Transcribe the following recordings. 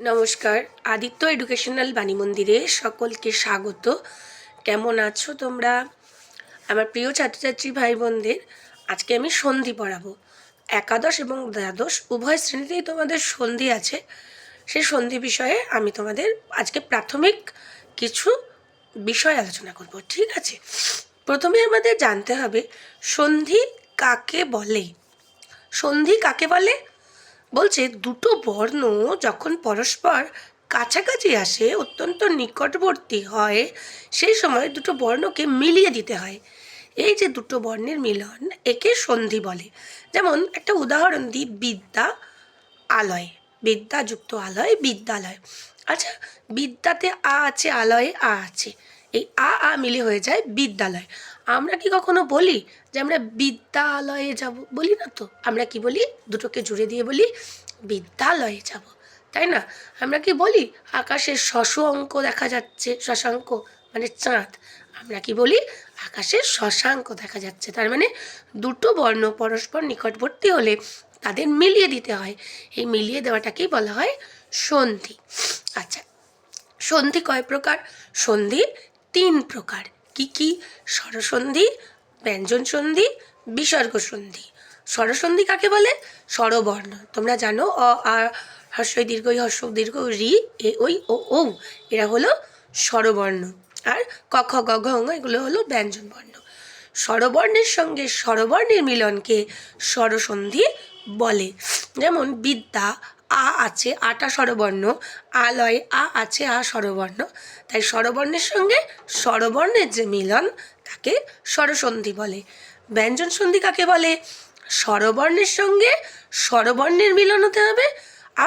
নমস্কার, আদিত্য এডুকেশনাল বাণী মন্দিরে সকলকে স্বাগত। কেমন আছো তোমরা আমার প্রিয় ছাত্রছাত্রী ভাই বোনদের? আজকে আমি সন্ধি পড়াবো। একাদশ এবং দ্বাদশ উভয় শ্রেণীতেই তোমাদের সন্ধি আছে। সেই সন্ধি বিষয়ে আমি তোমাদের আজকে প্রাথমিক কিছু বিষয় আলোচনা করব, ঠিক আছে? প্রথমে আমাদের জানতে হবে সন্ধি কাকে বলে। সন্ধি কাকে বলে বলছে, দুটো বর্ণ যখন পরস্পর কাছাকাছি আসে, অত্যন্ত নিকটবর্তী হয়, সেই সময় দুটো বর্ণকে মিলিয়ে দিতে হয়। এই যে দুটো বর্ণের মিলন, একে সন্ধি বলে। যেমন একটা উদাহরণ দিই, বিদ্যা আলয়, বিদ্যা যুক্ত আলয় বিদ্যালয়। আচ্ছা, বিদ্যাতে আ আছে, আলয়ে আ আছে, এই আ মিলে হয়ে যায় বিদ্যালয়। আমরা কি কখনো বলি যে আমরা বিদ্যালয়ে যাব? বলি না তো। আমরা কি বলি? দুটোকে জুড়ে দিয়ে বলি বিদ্যালয়ে যাব, তাই না? আমরা কি বলি আকাশে শশাঙ্ক দেখা যাচ্ছে? শশাঙ্ক মানে চাঁদ। আমরা কি বলি আকাশে শশাঙ্ক দেখা যাচ্ছে। তার মানে দুটো বর্ণ পরস্পর নিকটবর্তী হলে তাদের মিলিয়ে দিতে হয়। এই মিলিয়ে দেওয়াটাকেই বলা হয় সন্ধি। আচ্ছা, সন্ধি কয় প্রকার? সন্ধি 3 প্রকার। কি কি? স্বরসন্ধি, ব্যঞ্জন সন্ধি, বিসর্গ সন্ধি। স্বরসন্ধি কাকে বলে? স্বরবর্ণ তোমরা জানো, অ আ হ্রস্বই দীর্ঘই হ্রস্ব দীর্ঘ রি এ ওই ও ঔ, এরা হলো স্বরবর্ণ। আর ক খ গ ঘ ঙ এগুলো হলো ব্যঞ্জন বর্ণ। স্বরবর্ণের সঙ্গে স্বরবর্ণের মিলনকে স্বরসন্ধি বলে। যেমন বিদ্যা আ আছে, আটা স্বরবর্ণ, আলয় আ আছে, আ স্বরবর্ণ। তাই স্বরবর্ণের সঙ্গে স্বরবর্ণের যে মিলন, তাকে স্বরসন্ধি বলে। ব্যঞ্জন সন্ধি কাকে বলে? স্বরবর্ণের সঙ্গে স্বরবর্ণের মিলন হতে হবে,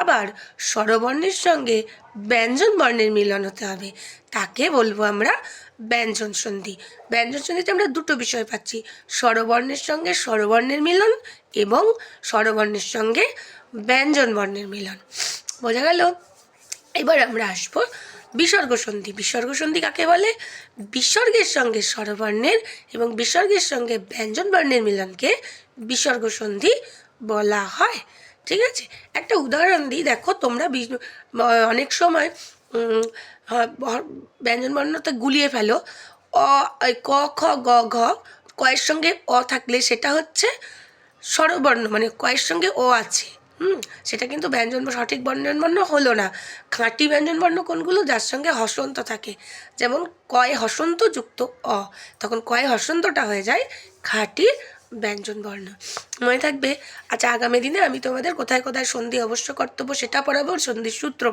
আবার স্বরবর্ণের সঙ্গে ব্যঞ্জন বর্ণের মিলন হতে হবে, তাকে বলবো আমরা ব্যঞ্জন সন্ধি। ব্যঞ্জন সন্ধিতে আমরা দুটো বিষয় পাচ্ছি, স্বরবর্ণের সঙ্গে স্বরবর্ণের মিলন এবং স্বরবর্ণের সঙ্গে ব্যঞ্জন বর্ণের মিলন। বোঝা গেল? এবার আমরা আসবো বিসর্গ সন্ধি। বিসর্গ সন্ধি কাকে বলে? বিসর্গের সঙ্গে স্বরবর্ণের এবং বিসর্গের সঙ্গে ব্যঞ্জন বর্ণের মিলনকে বিসর্গ সন্ধি বলা হয়, ঠিক আছে? একটা উদাহরণ দিই, দেখো তোমরা অনেক সময় ব্যঞ্জন বর্ণটা গুলিয়ে ফেলো। অ ক খ গ ঘ, কয়ের সঙ্গে অ থাকলে সেটা হচ্ছে স্বরবর্ণ, মানে কয়ের সঙ্গে ও আছে, সেটা কিন্তু ব্যঞ্জন সঠিক ব্যঞ্জন বর্ণ হলো না। খাঁটি ব্যঞ্জন বর্ণ কোনগুলো? যার সঙ্গে হসন্ত থাকে। যেমন কয় হসন্ত যুক্ত অ, তখন কয় হসন্তটা হয়ে যায় খাঁটি ব্যঞ্জন বর্ণ। মনে থাকবে? আচ্ছা, আগামী দিনে আমি তোমাদের কোথায় কোথায় সন্ধি অবশ্য কর্তব্য সেটা পড়াবো, সন্ধির সূত্র